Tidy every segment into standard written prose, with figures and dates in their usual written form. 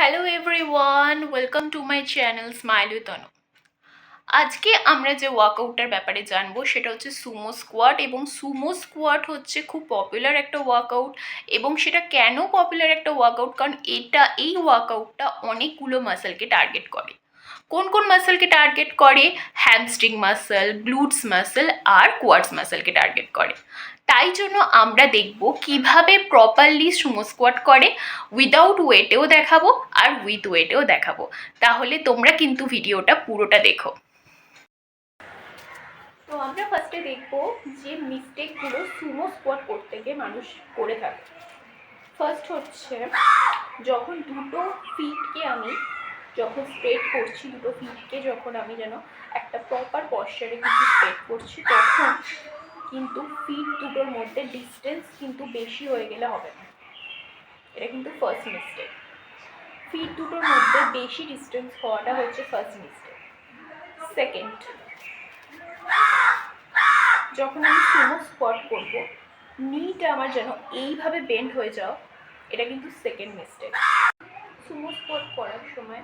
Hello everyone, welcome to my channel smile with Anu. আজকে আমরা যে ওয়ার্কআউটটার ব্যাপারে জানবো সেটা হচ্ছে সুমো স্কোয়াট। এবং সুমো স্কোয়াট হচ্ছে খুব পপুলার একটা ওয়ার্কআউট। এবং সেটা কেন পপুলার একটা ওয়ার্কআউট, কারণ এই ওয়ার্কআউটটা অনেকগুলো মাসেলকে টার্গেট করে। কোন কোন মাসেলকে টার্গেট করে? হ্যামস্ট্রিং মাসেল, গ্লুটস মাসেল আর কোয়াডস মাসেলকে টার্গেট করে। তাই জন্য আমরা দেখব কিভাবে প্রপারলি সুমো স্কোয়াট করে। উইদাউট ওয়েটেও দেখাবো আর উইথ ওয়েটেও দেখাবো। তাহলে তোমরা কিন্তু ভিডিওটা পুরোটা দেখো। তো আমরা ফার্স্টে দেখব যে মিস্টেকগুলো সুমো স্কোয়াট করতে গিয়ে মানুষ করে থাকে। ফার্স্ট হচ্ছে, যখন দুটো ফিটকে আমি স্প্রেড করছি, দুটো ফিটকে যখন আমি যেন একটা প্রপার পশ্চারে কিন্তু স্প্রেড করছি, তখন কিন্তু ফিট দুটোর মধ্যে ডিস্টেন্স কিন্তু বেশি হয়ে গেলে হবে না। এটা কিন্তু ফার্স্ট মিস্টেক। ফিট দুটোর মধ্যে বেশি ডিস্টেন্স হওয়াটা হচ্ছে ফার্স্ট মিস্টেক। সেকেন্ড, যখন আমি সুমো স্কোয়াট করব, নিটা আমার যেন এইভাবে বেন্ড হয়ে যাও, এটা কিন্তু সেকেন্ড মিস্টেক। সুমো স্কোয়াট করার সময়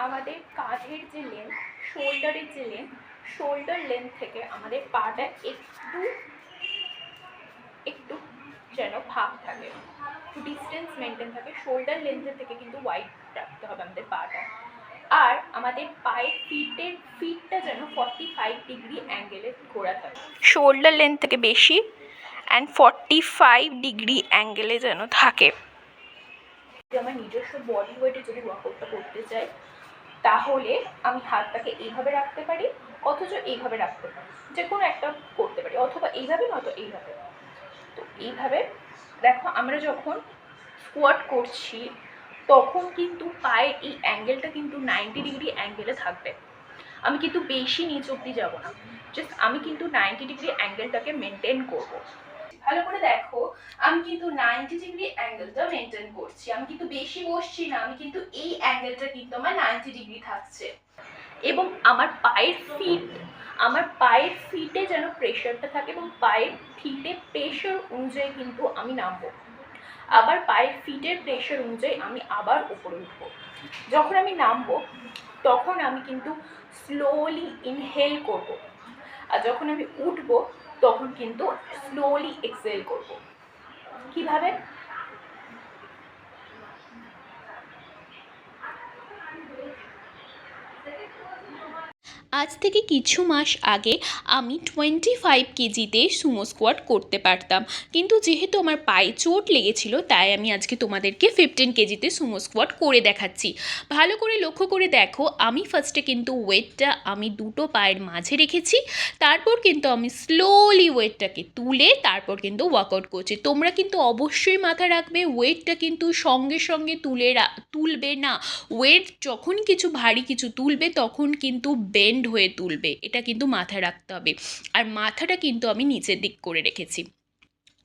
আমাদের কাঁধের যে লেন্থ, শোল্ডারের যে লেন্থ, শোল্ডার লেন্থ থেকে আমাদের পাটা একটু যেন ভাগ থাকে, ডিস্টেন্স মেনটেন থাকে। শোল্ডার লেন্থের থেকে কিন্তু ওয়াইড রাখতে হবে আমাদের পাটা। আর আমাদের পায়ের ফিটটা যেন 45 ডিগ্রি অ্যাঙ্গেলে ঘোরা থাকে, শোল্ডার লেন্থ থেকে বেশি অ্যান্ড 45 ডিগ্রি অ্যাঙ্গেলে যেন থাকে। আমার নিজস্ব বডি ওয়েটে যদি ওয়ার্কআউটটা করতে চাই, তাহলে আমি হাতটাকে এইভাবে রাখতে পারি, অথচ এইভাবে রাখতে পারি, যে কোনো একটা করতে পারি, অথবা এইভাবে নয়তো এইভাবে। তো এইভাবে দেখো, আমরা যখন স্কোয়াট করছি তখন কিন্তু পায়ের এই অ্যাঙ্গেলটা কিন্তু 90 ডিগ্রি অ্যাঙ্গেলে থাকবে। আমি কিন্তু বেশি নিচ অব্দি যাব না, জাস্ট আমি কিন্তু 90 ডিগ্রি অ্যাঙ্গেলটাকে মেনটেন করব। ভালো করে দেখো, আমি কিন্তু 90 ডিগ্রি অ্যাঙ্গেলটা মেনটেন করছি, আমি কিন্তু বেশি বসছি না, আমি কিন্তু এই অ্যাঙ্গেলটা কিন্তু আমার 90 ডিগ্রি থাকছে। এবং আমার পায়ের ফিটে যেন প্রেশারটা থাকে, এবং পায়ের ফিটে প্রেশার অনুযায়ী কিন্তু আমি নামবো, আবার পায়ের ফিটের প্রেশার অনুযায়ী আমি আবার উপরে উঠবো। যখন আমি নামবো তখন আমি কিন্তু স্লোলি ইনহেল করব, আর যখন আমি উঠবো তখন কিন্তু স্লোলি এক্সহেল করব। কিভাবে? আজ থেকে কিছু মাস আগে আমি 25 কেজিতে সুমো স্কোয়াট করতে পারতাম, কিন্তু যেহেতু আমার পায়ে চোট লেগেছিল তাই আমি আজকে তোমাদেরকে 15 কেজিতে সুমো স্কোয়াট করে দেখাচ্ছি। ভালো করে লক্ষ্য করে দেখো, আমি ফার্স্টে কিন্তু ওয়েটটা আমি দুটো পায়ের মাঝে রেখেছি, তারপর কিন্তু আমি স্লোলি ওয়েটটাকে তুলে তারপর কিন্তু ওয়ার্কআউট করছি। তোমরা কিন্তু অবশ্যই মাথায় রাখবে, ওয়েটটা কিন্তু সঙ্গে সঙ্গে তুলবে না। ওয়েট যখন কিছু ভারী কিছু তুলবে তখন কিন্তু বেন্ড হয়ে তুলবে, এটা কিন্তু মাথায় রাখতে হবে। আর মাথাটা কিন্তু আমি নিচের দিক করে রেখেছি।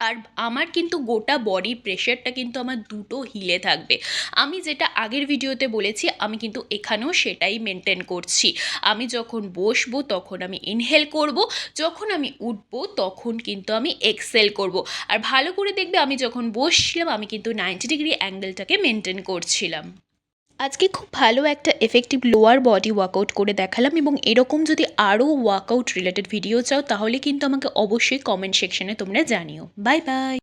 আর আমার কিন্তু গোটা বডির প্রেশারটা কিন্তু আমার দুটো হিলে থাকবে। আমি যেটা আগের ভিডিওতে বলেছি, আমি কিন্তু এখানেও সেটাই মেনটেন করছি। আমি যখন বসবো তখন আমি ইনহেল করব, যখন আমি উঠবো তখন কিন্তু আমি এক্সহেল করব। আর ভালো করে দেখবে, আমি যখন বসছিলাম আমি কিন্তু 90 ডিগ্রি অ্যাঙ্গেলটাকে মেনটেন করছিলাম। আজকে খুব ভালো একটা এফেক্টিভ লোয়ার বডি ওয়ার্কআউট করে দেখালাম, এবং এরকম যদি আরও ওয়ার্কআউট রিলেটেড ভিডিও চাও তাহলে কিন্তু আমাকে অবশ্যই কমেন্ট সেকশনে তোমরা জানিও। Bye bye.